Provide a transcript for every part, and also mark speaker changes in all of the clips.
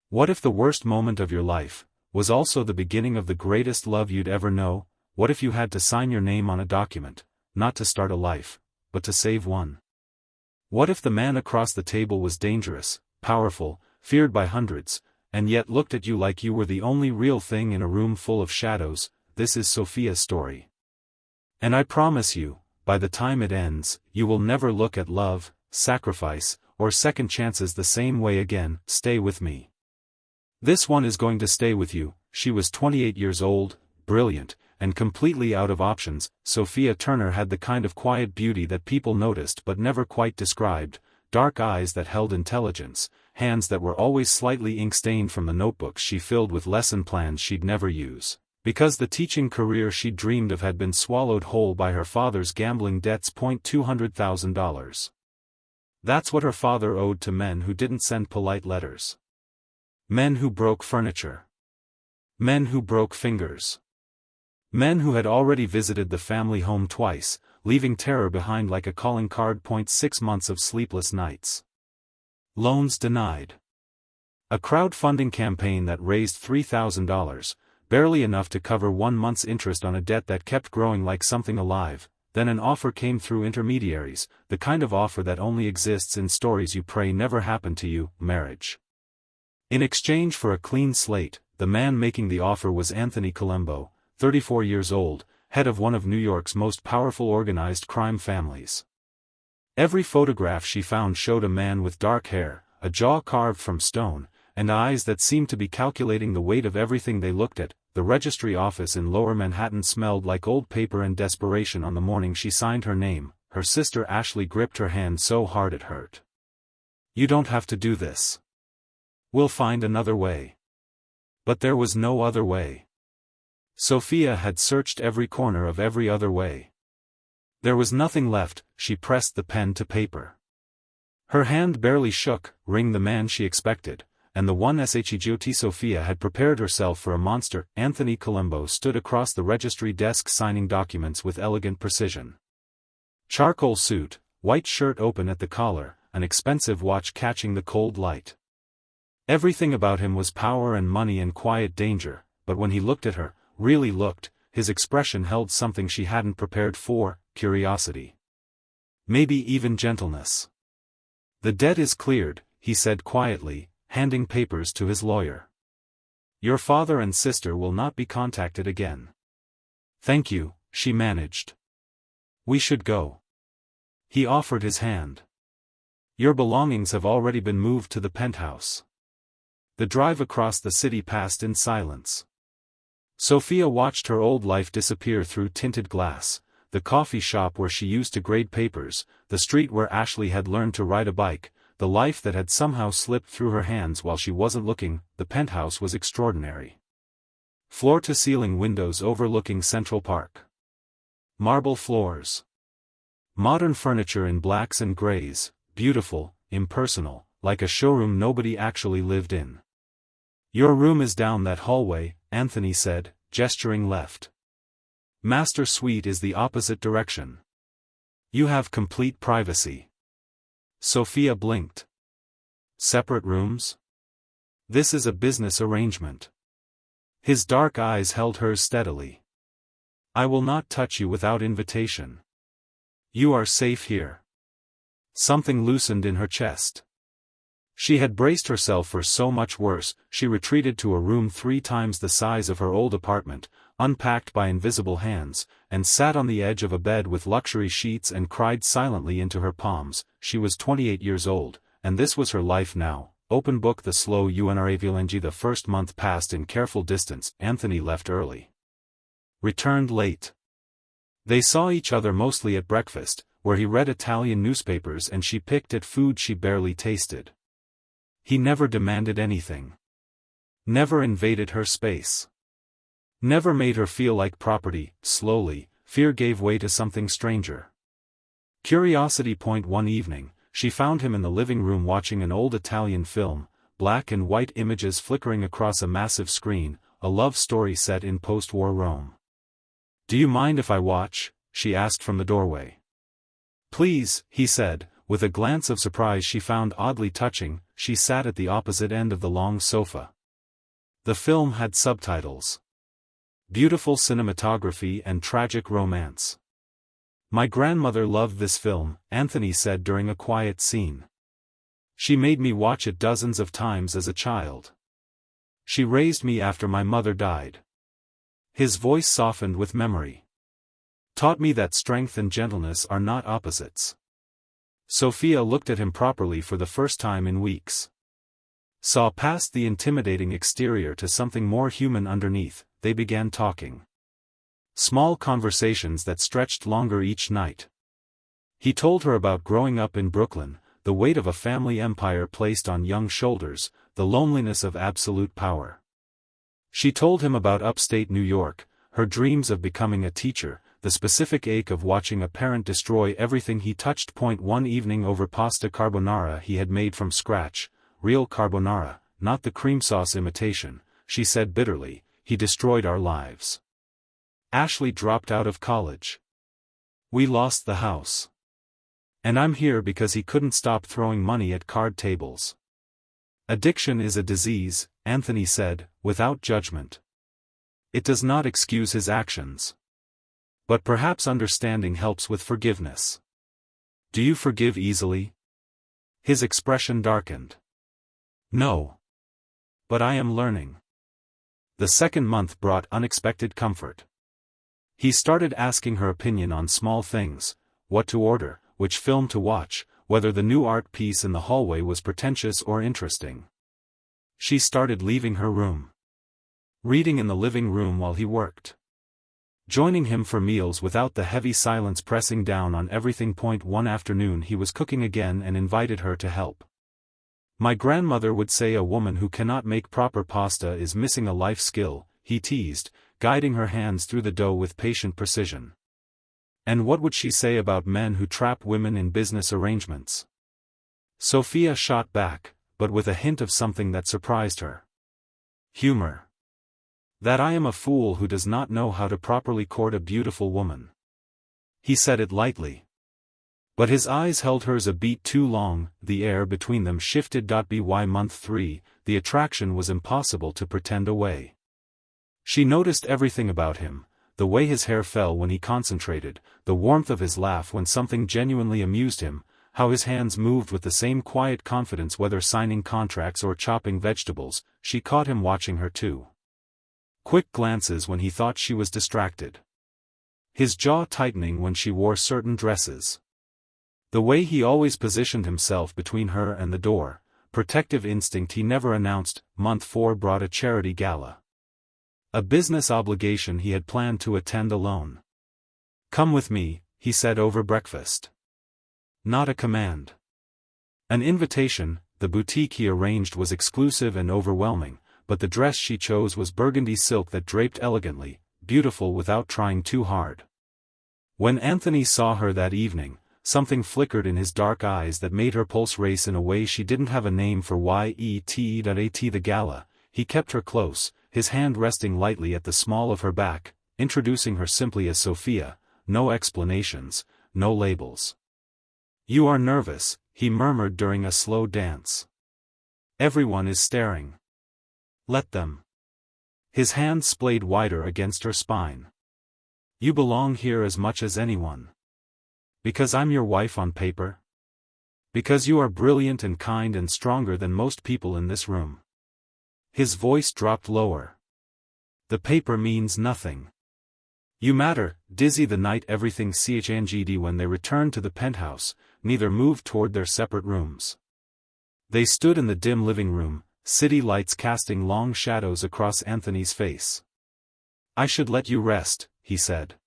Speaker 1: What if the worst moment of your life was also the beginning of the greatest love you'd ever know? What if you had to sign your name on a document, not to start a life, but to save one? What if the man across the table was dangerous, powerful, feared by hundreds, and yet looked at you like you were the only real thing in a room full of shadows? This is Sophia's story. And I promise you, by the time it ends, you will never look at love, sacrifice, or second chances the same way again. Stay with me. This one is going to stay with you. She was 28 years old, brilliant, and completely out of options. Sophia Turner had the kind of quiet beauty that people noticed but never quite described, dark eyes that held intelligence, hands that were always slightly ink-stained from the notebooks she filled with lesson plans she'd never use, because the teaching career she'd dreamed of had been swallowed whole by her father's gambling debts. $200,000. That's what her father owed to men who didn't send polite letters. Men who broke furniture. Men who broke fingers. Men who had already visited the family home twice, leaving terror behind like a calling card. 6 months of sleepless nights. Loans denied. A crowdfunding campaign that raised $3,000, barely enough to cover 1 month's interest on a debt that kept growing like something alive. Then an offer came through intermediaries, the kind of offer that only exists in stories you pray never happen to you: marriage. In exchange for a clean slate, the man making the offer was Anthony Colombo, 34 years old, head of one of New York's most powerful organized crime families. Every photograph she found showed a man with dark hair, a jaw carved from stone, and eyes that seemed to be calculating the weight of everything they looked at. The registry office in Lower Manhattan smelled like old paper and desperation on the morning she signed her name. Her sister Ashley gripped her hand so hard it hurt. "You don't have to do this. We'll find another way." But there was no other way. Sophia had searched every corner of every other way. There was nothing left. She pressed the pen to paper. Her hand barely shook. Ring the man she expected, and the one shot. Sophia had prepared herself for a monster. Anthony Colombo stood across the registry desk signing documents with elegant precision. Charcoal suit, white shirt open at the collar, an expensive watch catching the cold light. Everything about him was power and money and quiet danger, but when he looked at her, really looked, his expression held something she hadn't prepared for: curiosity. Maybe even gentleness. "The debt is cleared," he said quietly, handing papers to his lawyer. "Your father and sister will not be contacted again." "Thank you," she managed. "We should go." He offered his hand. "Your belongings have already been moved to the penthouse." The drive across the city passed in silence. Sophia watched her old life disappear through tinted glass, the coffee shop where she used to grade papers, the street where Ashley had learned to ride a bike, the life that had somehow slipped through her hands while she wasn't looking. The penthouse was extraordinary. Floor-to-ceiling windows overlooking Central Park. Marble floors. Modern furniture in blacks and grays, beautiful, impersonal, like a showroom nobody actually lived in. "Your room is down that hallway," Anthony said, gesturing left. "Master suite is the opposite direction. You have complete privacy." Sophia blinked. "Separate rooms? This is a business arrangement." His dark eyes held hers steadily. "I will not touch you without invitation. You are safe here." Something loosened in her chest. She had braced herself for so much worse. She retreated to a room 3 times the size of her old apartment, unpacked by invisible hands, and sat on the edge of a bed with luxury sheets and cried silently into her palms. She was 28 years old, and this was her life now. Open book. The slow unraveling. The first month passed in careful distance. Anthony left early. Returned late. They saw each other mostly at breakfast, where he read Italian newspapers and she picked at food she barely tasted. He never demanded anything. Never invaded her space. Never made her feel like property. Slowly, fear gave way to something stranger. Curiosity. One evening, she found him in the living room watching an old Italian film, black and white images flickering across a massive screen, a love story set in post-war Rome. "Do you mind if I watch?" she asked from the doorway. "Please," he said, with a glance of surprise she found oddly touching. She sat at the opposite end of the long sofa. The film had subtitles. Beautiful cinematography and tragic romance. "My grandmother loved this film," Anthony said during a quiet scene. "She made me watch it dozens of times as a child. She raised me after my mother died." His voice softened with memory. "Taught me that strength and gentleness are not opposites." Sophia looked at him properly for the first time in weeks. Saw past the intimidating exterior to something more human underneath. They began talking. Small conversations that stretched longer each night. He told her about growing up in Brooklyn, the weight of a family empire placed on young shoulders, the loneliness of absolute power. She told him about upstate New York, her dreams of becoming a teacher, the specific ache of watching a parent destroy everything he touched. One evening over pasta carbonara he had made from scratch, real carbonara, not the cream sauce imitation, she said bitterly, "He destroyed our lives. Ashley dropped out of college. We lost the house. And I'm here because he couldn't stop throwing money at card tables." "Addiction is a disease," Anthony said, without judgment. "It does not excuse his actions. But perhaps understanding helps with forgiveness. Do you forgive easily?" His expression darkened. "No. But I am learning." The second month brought unexpected comfort. He started asking her opinion on small things: what to order, which film to watch, whether the new art piece in the hallway was pretentious or interesting. She started leaving her room. Reading in the living room while he worked. Joining him for meals without the heavy silence pressing down on everything. One afternoon he was cooking again and invited her to help. "My grandmother would say a woman who cannot make proper pasta is missing a life skill," he teased, guiding her hands through the dough with patient precision. "And what would she say about men who trap women in business arrangements?" Sophia shot back, but with a hint of something that surprised her. Humor. "That I am a fool who does not know how to properly court a beautiful woman." He said it lightly. But his eyes held hers a beat too long. The air between them shifted. By month 3, the attraction was impossible to pretend away. She noticed everything about him: the way his hair fell when he concentrated, the warmth of his laugh when something genuinely amused him, how his hands moved with the same quiet confidence whether signing contracts or chopping vegetables. She caught him watching her too. Quick glances when he thought she was distracted. His jaw tightening when she wore certain dresses. The way he always positioned himself between her and the door, protective instinct he never announced. Month 4 brought a charity gala. A business obligation he had planned to attend alone. "Come with me," he said over breakfast. Not a command. An invitation. The boutique he arranged was exclusive and overwhelming, but the dress she chose was burgundy silk that draped elegantly, beautiful without trying too hard. When Anthony saw her that evening, something flickered in his dark eyes that made her pulse race in a way she didn't have a name for. The gala, he kept her close, his hand resting lightly at the small of her back, introducing her simply as Sophia, no explanations, no labels. "You are nervous," he murmured during a slow dance. "Everyone is staring. Let them." His hand splayed wider against her spine. "You belong here as much as anyone. Because I'm your wife on paper? Because you are brilliant and kind and stronger than most people in this room." His voice dropped lower. "The paper means nothing. You matter." Dizzy the night everything changed. When they returned to the penthouse, neither moved toward their separate rooms. They stood in the dim living room, city lights casting long shadows across Anthony's face. "I should let you rest," he said.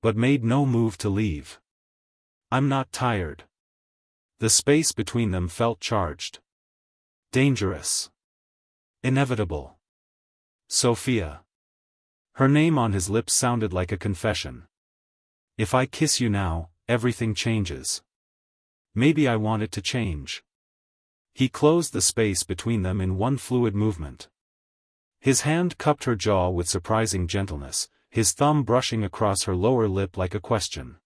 Speaker 1: But made no move to leave. "I'm not tired." The space between them felt charged. Dangerous. Inevitable. Sophia. Her name on his lips sounded like a confession. "If I kiss you now, everything changes. Maybe I want it to change." He closed the space between them in one fluid movement. His hand cupped her jaw with surprising gentleness, his thumb brushing across her lower lip like a question.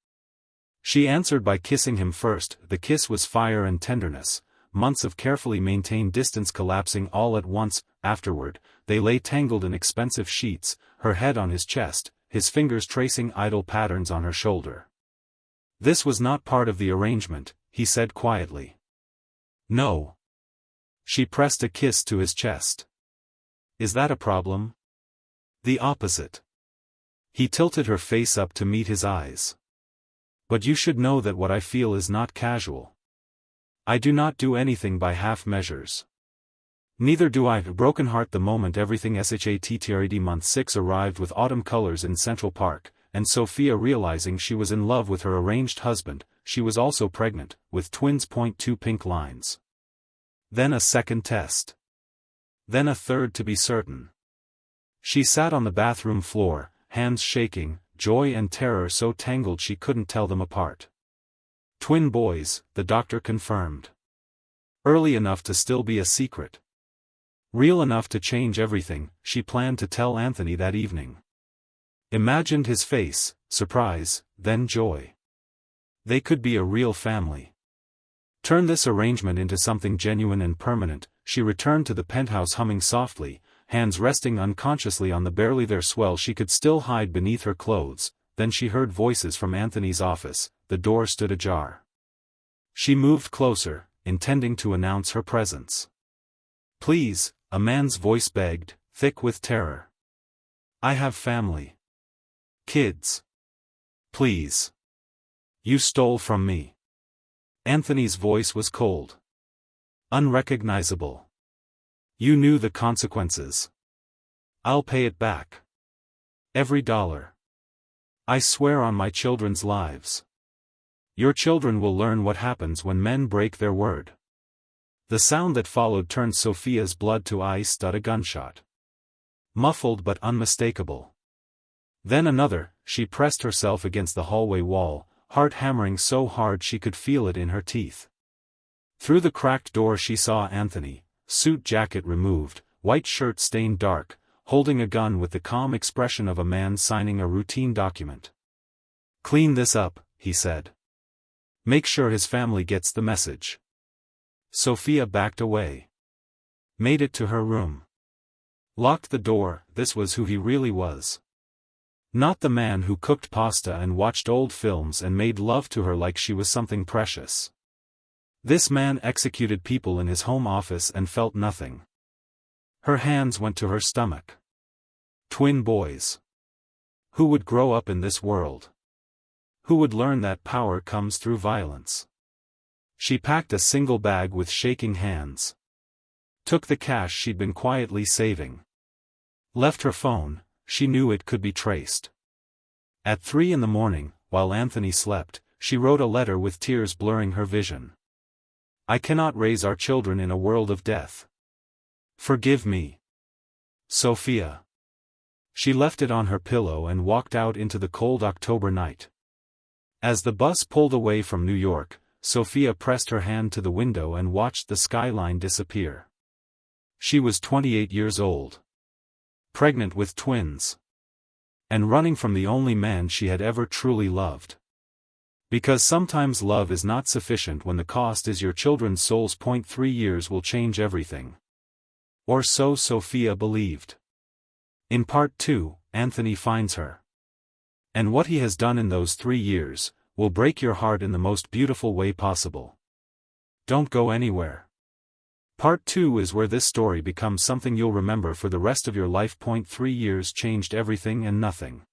Speaker 1: She answered by kissing him first. The kiss was fire and tenderness, months of carefully maintained distance collapsing all at once. Afterward, they lay tangled in expensive sheets, her head on his chest, his fingers tracing idle patterns on her shoulder. "This was not part of the arrangement," he said quietly. "No." She pressed a kiss to his chest. "Is that a problem?" "The opposite." He tilted her face up to meet his eyes. "But you should know that what I feel is not casual. I do not do anything by half measures. Neither do I." Broken heart. The moment everything SHATTRED month 6 arrived with autumn colors in Central Park, and Sophia realizing she was in love with her arranged husband, she was also pregnant, with twins. 2 pink lines. Then a second test. Then a third to be certain. She sat on the bathroom floor, hands shaking, joy and terror so tangled she couldn't tell them apart. Twin boys, the doctor confirmed. Early enough to still be a secret. Real enough to change everything. She planned to tell Anthony that evening. Imagined his face, surprise, then joy. They could be a real family. Turn this arrangement into something genuine and permanent. She returned to the penthouse humming softly, hands resting unconsciously on the barely there swell she could still hide beneath her clothes. Then she heard voices from Anthony's office. The door stood ajar. She moved closer, intending to announce her presence. "Please," a man's voice begged, thick with terror. "I have family. Kids. Please. You stole from me." Anthony's voice was cold. Unrecognizable. "You knew the consequences. I'll pay it back. Every dollar. I swear on my children's lives. Your children will learn what happens when men break their word." The sound that followed turned Sophia's blood to ice. A gunshot. Muffled but unmistakable. Then another. She pressed herself against the hallway wall, heart hammering so hard she could feel it in her teeth. Through the cracked door she saw Anthony, suit jacket removed, white shirt stained dark, holding a gun with the calm expression of a man signing a routine document. "Clean this up," he said. "Make sure his family gets the message." Sophia backed away. Made it to her room. Locked the door. This was who he really was. Not the man who cooked pasta and watched old films and made love to her like she was something precious. This man executed people in his home office and felt nothing. Her hands went to her stomach. Twin boys. Who would grow up in this world? Who would learn that power comes through violence? She packed a single bag with shaking hands. Took the cash she'd been quietly saving. Left her phone. She knew it could be traced. At 3 in the morning, while Anthony slept, she wrote a letter with tears blurring her vision. "I cannot raise our children in a world of death. Forgive me. Sophia." She left it on her pillow and walked out into the cold October night. As the bus pulled away from New York, Sophia pressed her hand to the window and watched the skyline disappear. She was 28 years old. Pregnant with twins. And running from the only man she had ever truly loved. Because sometimes love is not sufficient when the cost is your children's souls. 3 years will change everything. Or so Sophia believed. In part 2, Anthony finds her. And what he has done in those 3 years, will break your heart in the most beautiful way possible. Don't go anywhere. Part 2 is where this story becomes something you'll remember for the rest of your life. 3 years changed everything and nothing.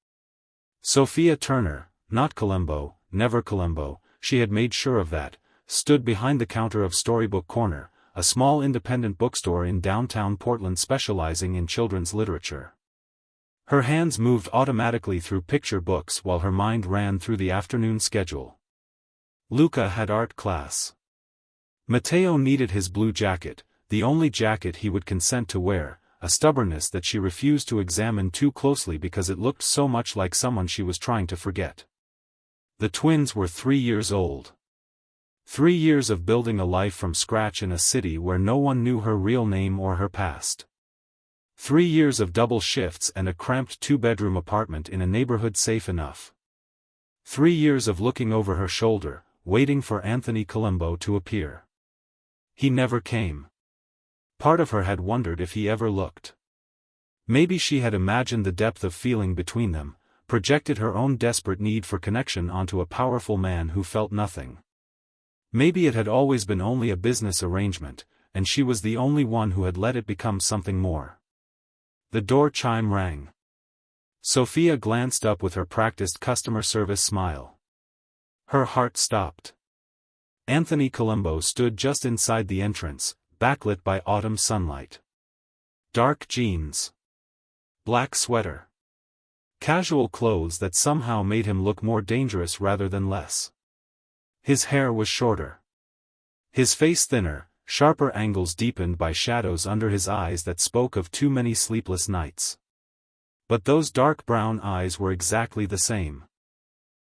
Speaker 1: Sophia Turner, not Columbo, never Columbo, she had made sure of that, stood behind the counter of Storybook Corner, a small independent bookstore in downtown Portland specializing in children's literature. Her hands moved automatically through picture books while her mind ran through the afternoon schedule. Luca had art class. Matteo needed his blue jacket, the only jacket he would consent to wear, a stubbornness that she refused to examine too closely because it looked so much like someone she was trying to forget. The twins were 3 years old. 3 years of building a life from scratch in a city where no one knew her real name or her past. 3 years of double shifts and a cramped 2-bedroom apartment in a neighborhood safe enough. 3 years of looking over her shoulder, waiting for Anthony Colombo to appear. He never came. Part of her had wondered if he ever looked. Maybe she had imagined the depth of feeling between them, projected her own desperate need for connection onto a powerful man who felt nothing. Maybe it had always been only a business arrangement, and she was the only one who had let it become something more. The door chime rang. Sophia glanced up with her practiced customer service smile. Her heart stopped. Anthony Colombo stood just inside the entrance, backlit by autumn sunlight. Dark jeans. Black sweater. Casual clothes that somehow made him look more dangerous rather than less. His hair was shorter. His face thinner, sharper angles deepened by shadows under his eyes that spoke of too many sleepless nights. But those dark brown eyes were exactly the same.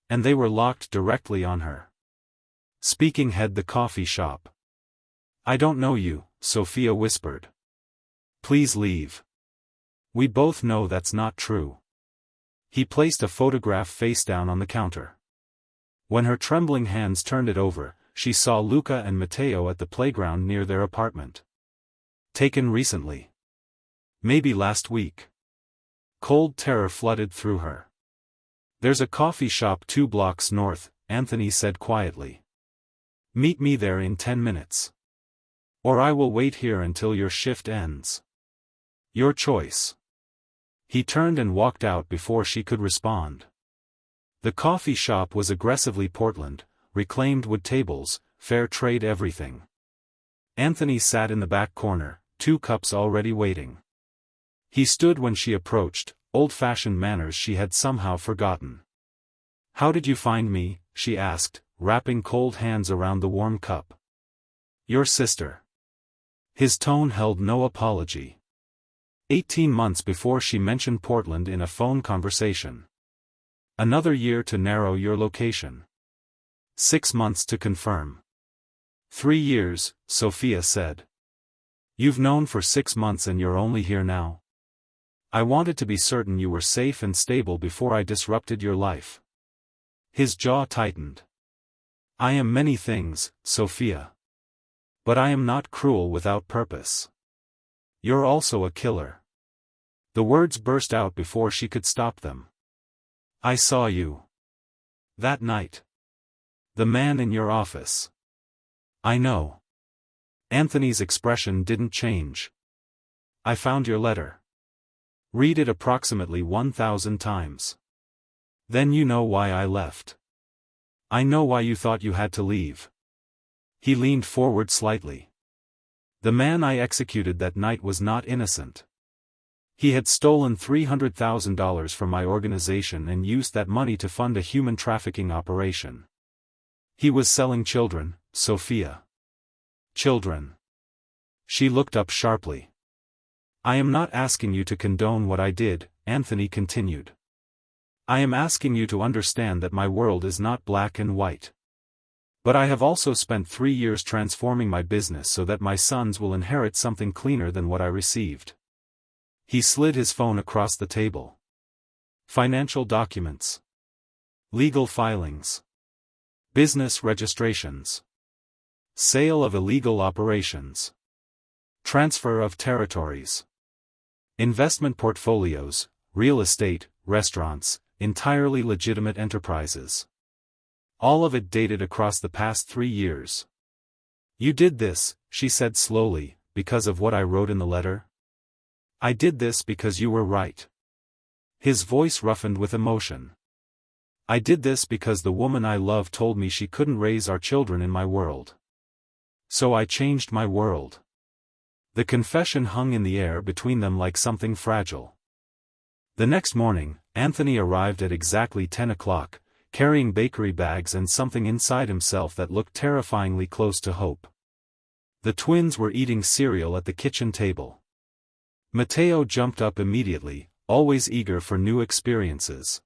Speaker 1: And they were locked directly on her. Speaking head the coffee shop. I don't know you, Sophia whispered. Please leave. We both know that's not true. He placed a photograph face down on the counter. When her trembling hands turned it over, she saw Luca and Matteo at the playground near their apartment. Taken recently. Maybe last week. Cold terror flooded through her. There's a coffee shop 2 blocks north, Anthony said quietly. Meet me there in 10 minutes. Or I will wait here until your shift ends. Your choice. He turned and walked out before she could respond. The coffee shop was aggressively Portland, reclaimed wood tables, fair trade everything. Anthony sat in the back corner, 2 cups already waiting. He stood when she approached, old-fashioned manners she had somehow forgotten. How did you find me? She asked, wrapping cold hands around the warm cup. Your sister. His tone held no apology. 18 months before she mentioned Portland in a phone conversation. Another year to narrow your location. 6 months to confirm. 3 years, Sophia said. You've known for 6 months and you're only here now. I wanted to be certain you were safe and stable before I disrupted your life. His jaw tightened. I am many things, Sophia. But I am not cruel without purpose. You're also a killer. The words burst out before she could stop them. I saw you. That night. The man in your office. I know. Anthony's expression didn't change. I found your letter. Read it approximately 1,000 times. Then you know why I left. I know why you thought you had to leave. He leaned forward slightly. The man I executed that night was not innocent. He had stolen $300,000 from my organization and used that money to fund a human trafficking operation. He was selling children, Sophia. Children. She looked up sharply. I am not asking you to condone what I did, Anthony continued. I am asking you to understand that my world is not black and white. But I have also spent 3 years transforming my business so that my sons will inherit something cleaner than what I received. He slid his phone across the table. Financial documents. Legal filings. Business registrations. Sale of illegal operations. Transfer of territories. Investment portfolios, real estate, restaurants, entirely legitimate enterprises. All of it dated across the past 3 years. You did this, she said slowly, because of what I wrote in the letter? I did this because you were right. His voice roughened with emotion. I did this because the woman I love told me she couldn't raise our children in my world. So I changed my world. The confession hung in the air between them like something fragile. The next morning, Anthony arrived at exactly 10 o'clock, carrying bakery bags and something inside himself that looked terrifyingly close to hope. The twins were eating cereal at the kitchen table. Matteo jumped up immediately, always eager for new experiences.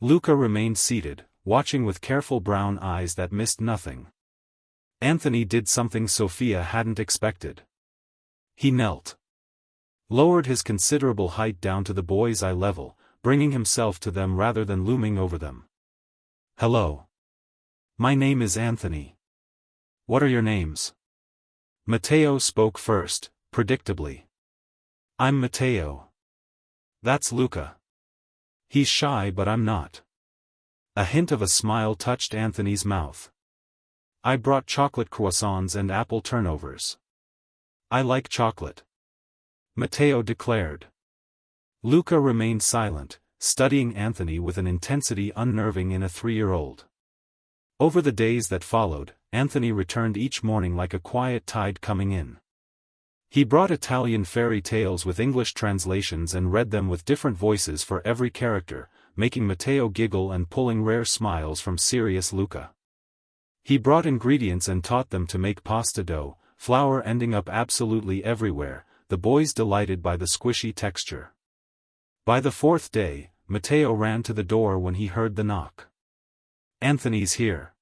Speaker 1: Luca remained seated, watching with careful brown eyes that missed nothing. Anthony did something Sophia hadn't expected. He knelt. Lowered his considerable height down to the boys' eye level, bringing himself to them rather than looming over them. Hello. My name is Anthony. What are your names? Matteo spoke first, predictably. I'm Matteo. That's Luca. He's shy but I'm not. A hint of a smile touched Anthony's mouth. I brought chocolate croissants and apple turnovers. I like chocolate, Matteo declared. Luca remained silent, studying Anthony with an intensity unnerving in a 3-year-old. Over the days that followed, Anthony returned each morning like a quiet tide coming in. He brought Italian fairy tales with English translations and read them with different voices for every character, making Matteo giggle and pulling rare smiles from serious Luca. He brought ingredients and taught them to make pasta dough, flour ending up absolutely everywhere, the boys delighted by the squishy texture. By the 4th day, Matteo ran to the door when he heard the knock. Anthony's here.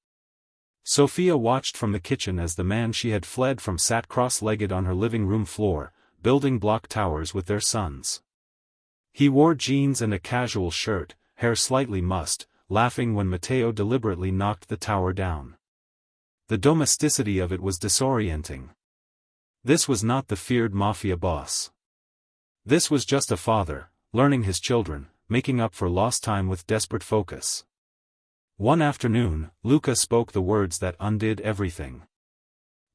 Speaker 1: Sophia watched from the kitchen as the man she had fled from sat cross-legged on her living room floor, building block towers with their sons. He wore jeans and a casual shirt, hair slightly mussed, laughing when Matteo deliberately knocked the tower down. The domesticity of it was disorienting. This was not the feared mafia boss. This was just a father, learning his children, making up for lost time with desperate focus. One afternoon, Luca spoke the words that undid everything.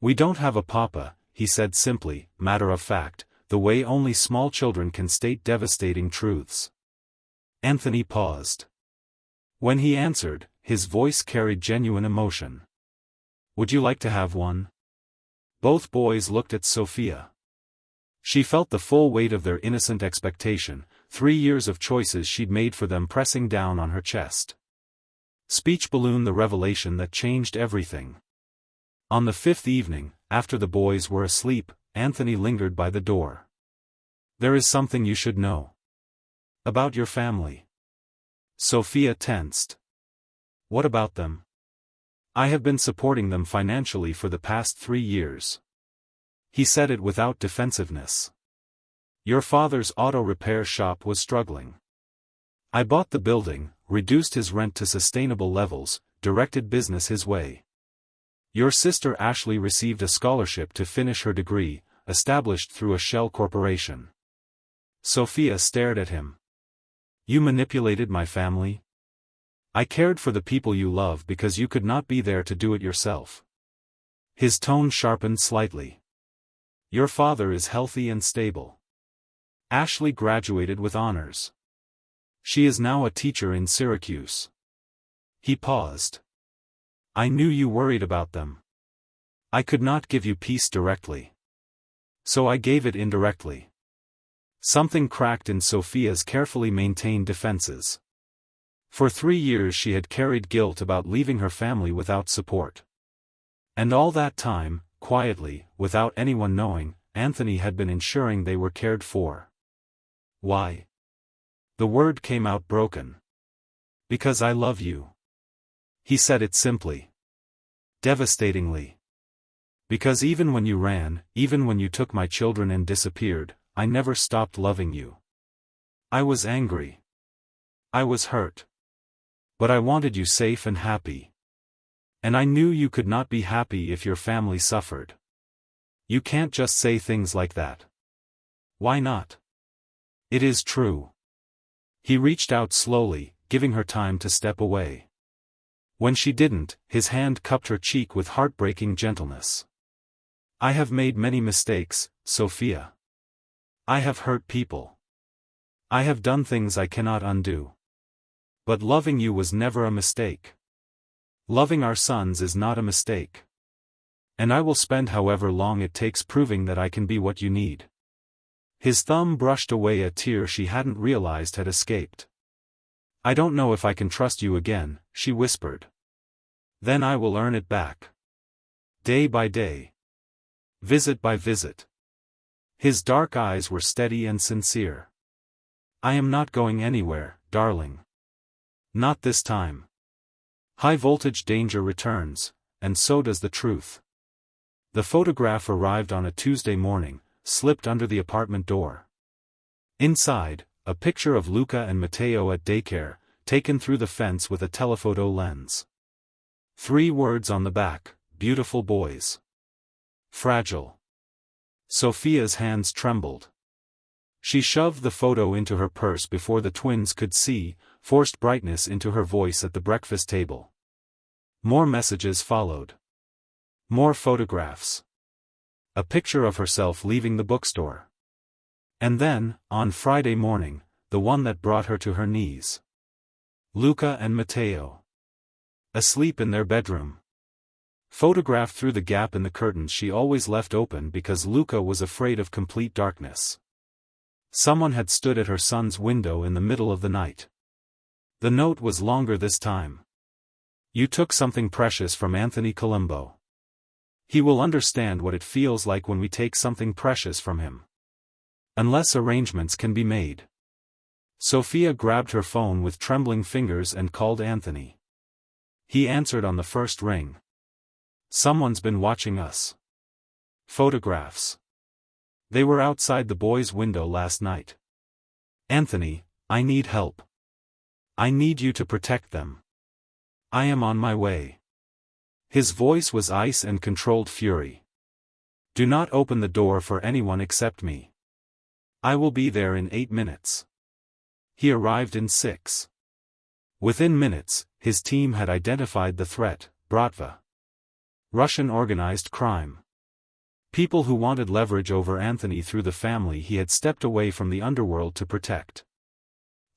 Speaker 1: We don't have a papa, he said simply, matter of fact, the way only small children can state devastating truths. Anthony paused. When he answered, his voice carried genuine emotion. Would you like to have one? Both boys looked at Sophia. She felt the full weight of their innocent expectation, 3 years of choices she'd made for them pressing down on her chest. Speech ballooned the revelation that changed everything. On the 5th evening, after the boys were asleep, Anthony lingered by the door. There is something you should know. About your family. Sophia tensed. What about them? I have been supporting them financially for the past 3 years. He said it without defensiveness. Your father's auto repair shop was struggling. I bought the building, reduced his rent to sustainable levels, directed business his way. Your sister Ashley received a scholarship to finish her degree, established through a shell corporation. Sophia stared at him. You manipulated my family? I cared for the people you love because you could not be there to do it yourself. His tone sharpened slightly. Your father is healthy and stable. Ashley graduated with honors. She is now a teacher in Syracuse. He paused. I knew you worried about them. I could not give you peace directly. So I gave it indirectly. Something cracked in Sophia's carefully maintained defenses. For 3 years she had carried guilt about leaving her family without support. And all that time, quietly, without anyone knowing, Anthony had been ensuring they were cared for. Why? The word came out broken. Because I love you. He said it simply. Devastatingly. Because even when you ran, even when you took my children and disappeared, I never stopped loving you. I was angry. I was hurt. But I wanted you safe and happy. And I knew you could not be happy if your family suffered. You can't just say things like that. Why not? It is true. He reached out slowly, giving her time to step away. When she didn't, his hand cupped her cheek with heartbreaking gentleness. I have made many mistakes, Sophia. I have hurt people. I have done things I cannot undo. But loving you was never a mistake. Loving our sons is not a mistake. And I will spend however long it takes proving that I can be what you need. His thumb brushed away a tear she hadn't realized had escaped. I don't know if I can trust you again, she whispered. Then I will earn it back. Day by day. Visit by visit. His dark eyes were steady and sincere. I am not going anywhere, darling. Not this time. High voltage danger returns, and so does the truth. The photograph arrived on a Tuesday morning, slipped under the apartment door. Inside, a picture of Luca and Matteo at daycare, taken through the fence with a telephoto lens. 3 words on the back: beautiful boys. Fragile. Sophia's hands trembled. She shoved the photo into her purse before the twins could see, forced brightness into her voice at the breakfast table. More messages followed. More photographs. A picture of herself leaving the bookstore. And then, on Friday morning, the one that brought her to her knees. Luca and Matteo. Asleep in their bedroom. Photographed through the gap in the curtains she always left open because Luca was afraid of complete darkness. Someone had stood at her son's window in the middle of the night. The note was longer this time. You took something precious from Anthony Colombo. He will understand what it feels like when we take something precious from him. Unless arrangements can be made. Sophia grabbed her phone with trembling fingers and called Anthony. He answered on the first ring. Someone's been watching us. Photographs. They were outside the boys' window last night. Anthony, I need help. I need you to protect them. I am on my way. His voice was ice and controlled fury. Do not open the door for anyone except me. I will be there in 8 minutes. He arrived in 6. Within minutes, his team had identified the threat: Bratva. Russian organized crime. People who wanted leverage over Anthony through the family he had stepped away from the underworld to protect.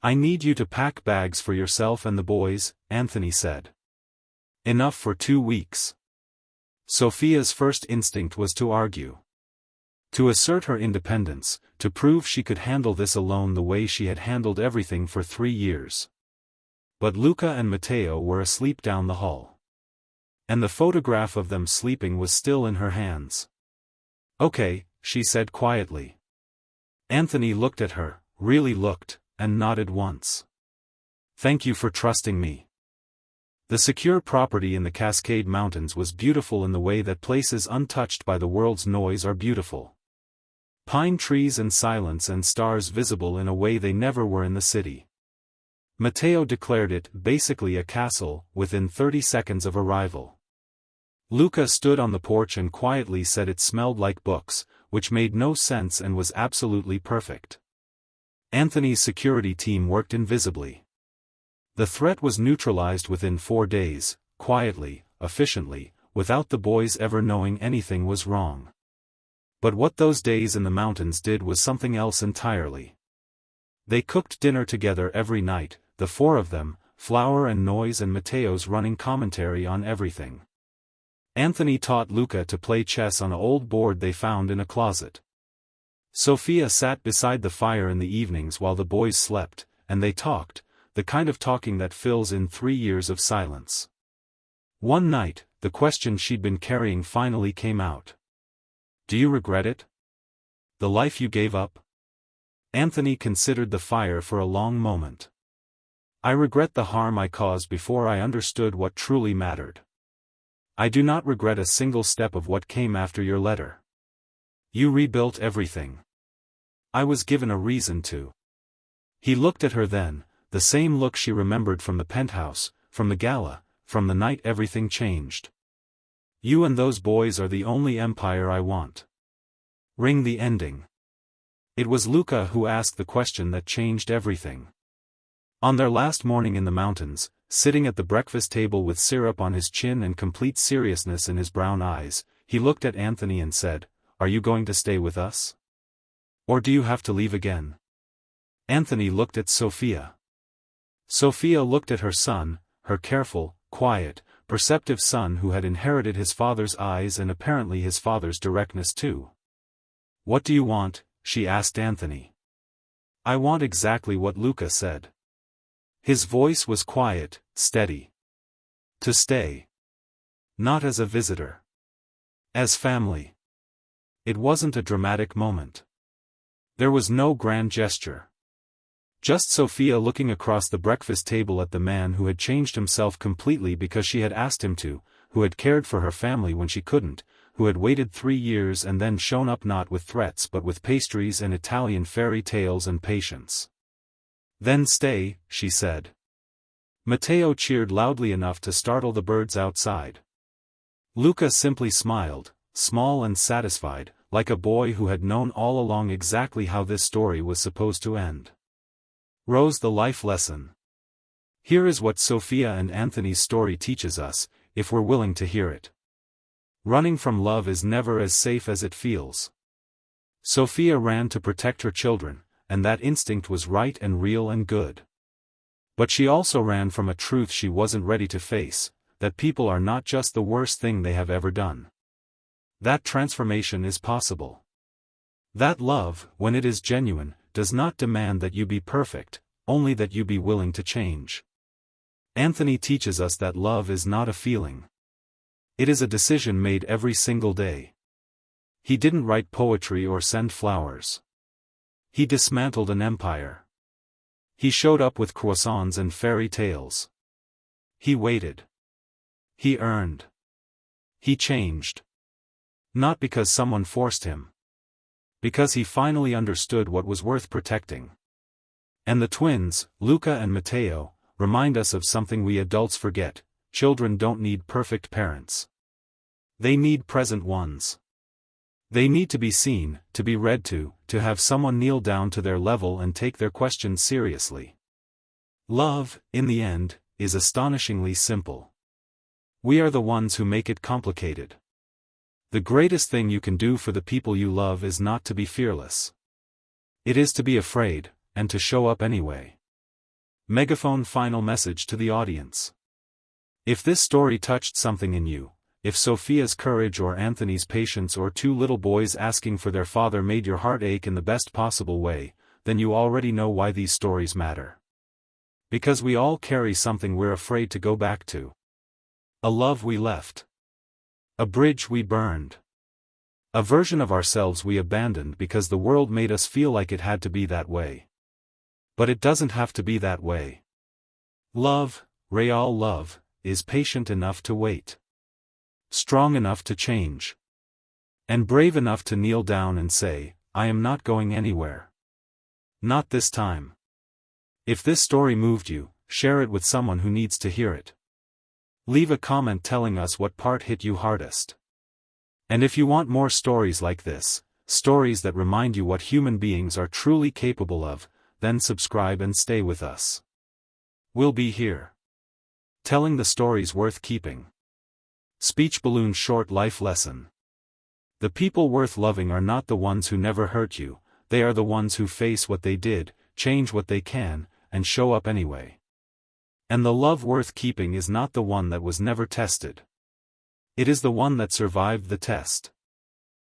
Speaker 1: I need you to pack bags for yourself and the boys, Anthony said. Enough for 2 weeks. Sophia's first instinct was to argue. To assert her independence, to prove she could handle this alone the way she had handled everything for 3 years. But Luca and Matteo were asleep down the hall. And the photograph of them sleeping was still in her hands. Okay, she said quietly. Anthony looked at her, really looked, and nodded once. Thank you for trusting me. The secure property in the Cascade Mountains was beautiful in the way that places untouched by the world's noise are beautiful. Pine trees and silence and stars visible in a way they never were in the city. Matteo declared it basically a castle, within 30 seconds of arrival. Luca stood on the porch and quietly said it smelled like books, which made no sense and was absolutely perfect. Anthony's security team worked invisibly. The threat was neutralized within 4 days, quietly, efficiently, without the boys ever knowing anything was wrong. But what those days in the mountains did was something else entirely. They cooked dinner together every night, the 4 of them, Flower and Noise and Matteo's running commentary on everything. Anthony taught Luca to play chess on an old board they found in a closet. Sophia sat beside the fire in the evenings while the boys slept, and they talked, the kind of talking that fills in 3 years of silence. One night, the question she'd been carrying finally came out. Do you regret it? The life you gave up? Anthony considered the fire for a long moment. I regret the harm I caused before I understood what truly mattered. I do not regret a single step of what came after your letter. You rebuilt everything. I was given a reason to. He looked at her then, the same look she remembered from the penthouse, from the gala, from the night everything changed. You and those boys are the only empire I want. Ring the ending. It was Luca who asked the question that changed everything. On their last morning in the mountains, sitting at the breakfast table with syrup on his chin and complete seriousness in his brown eyes, he looked at Anthony and said, Are you going to stay with us? Or do you have to leave again? Anthony looked at Sophia. Sophia looked at her son, her careful, quiet, perceptive son who had inherited his father's eyes and apparently his father's directness too. What do you want? She asked Anthony. I want exactly what Luca said. His voice was quiet, steady. To stay. Not as a visitor. As family. It wasn't a dramatic moment. There was no grand gesture. Just Sophia looking across the breakfast table at the man who had changed himself completely because she had asked him to, who had cared for her family when she couldn't, who had waited 3 years and then shown up not with threats but with pastries and Italian fairy tales and patience. Then stay, she said. Matteo cheered loudly enough to startle the birds outside. Luca simply smiled, small and satisfied, like a boy who had known all along exactly how this story was supposed to end. Rose, the life lesson. Here is what Sophia and Anthony's story teaches us, if we're willing to hear it. Running from love is never as safe as it feels. Sophia ran to protect her children, and that instinct was right and real and good. But she also ran from a truth she wasn't ready to face, that people are not just the worst thing they have ever done. That transformation is possible. That love, when it is genuine, does not demand that you be perfect, only that you be willing to change. Anthony teaches us that love is not a feeling. It is a decision made every single day. He didn't write poetry or send flowers. He dismantled an empire. He showed up with croissants and fairy tales. He waited. He earned. He changed. Not because someone forced him. Because he finally understood what was worth protecting. And the twins, Luca and Matteo, remind us of something we adults forget: children don't need perfect parents. They need present ones. They need to be seen, to be read to have someone kneel down to their level and take their questions seriously. Love, in the end, is astonishingly simple. We are the ones who make it complicated. The greatest thing you can do for the people you love is not to be fearless. It is to be afraid, and to show up anyway. Megaphone final message to the audience. If this story touched something in you, if Sophia's courage or Anthony's patience or two little boys asking for their father made your heart ache in the best possible way, then you already know why these stories matter. Because we all carry something we're afraid to go back to. A love we left. A bridge we burned. A version of ourselves we abandoned because the world made us feel like it had to be that way. But it doesn't have to be that way. Love, real love, is patient enough to wait. Strong enough to change. And brave enough to kneel down and say, I am not going anywhere. Not this time. If this story moved you, share it with someone who needs to hear it. Leave a comment telling us what part hit you hardest. And if you want more stories like this, stories that remind you what human beings are truly capable of, then subscribe and stay with us. We'll be here. Telling the stories worth keeping. Speech balloon short life lesson. The people worth loving are not the ones who never hurt you, they are the ones who face what they did, change what they can, and show up anyway. And the love worth keeping is not the one that was never tested. It is the one that survived the test.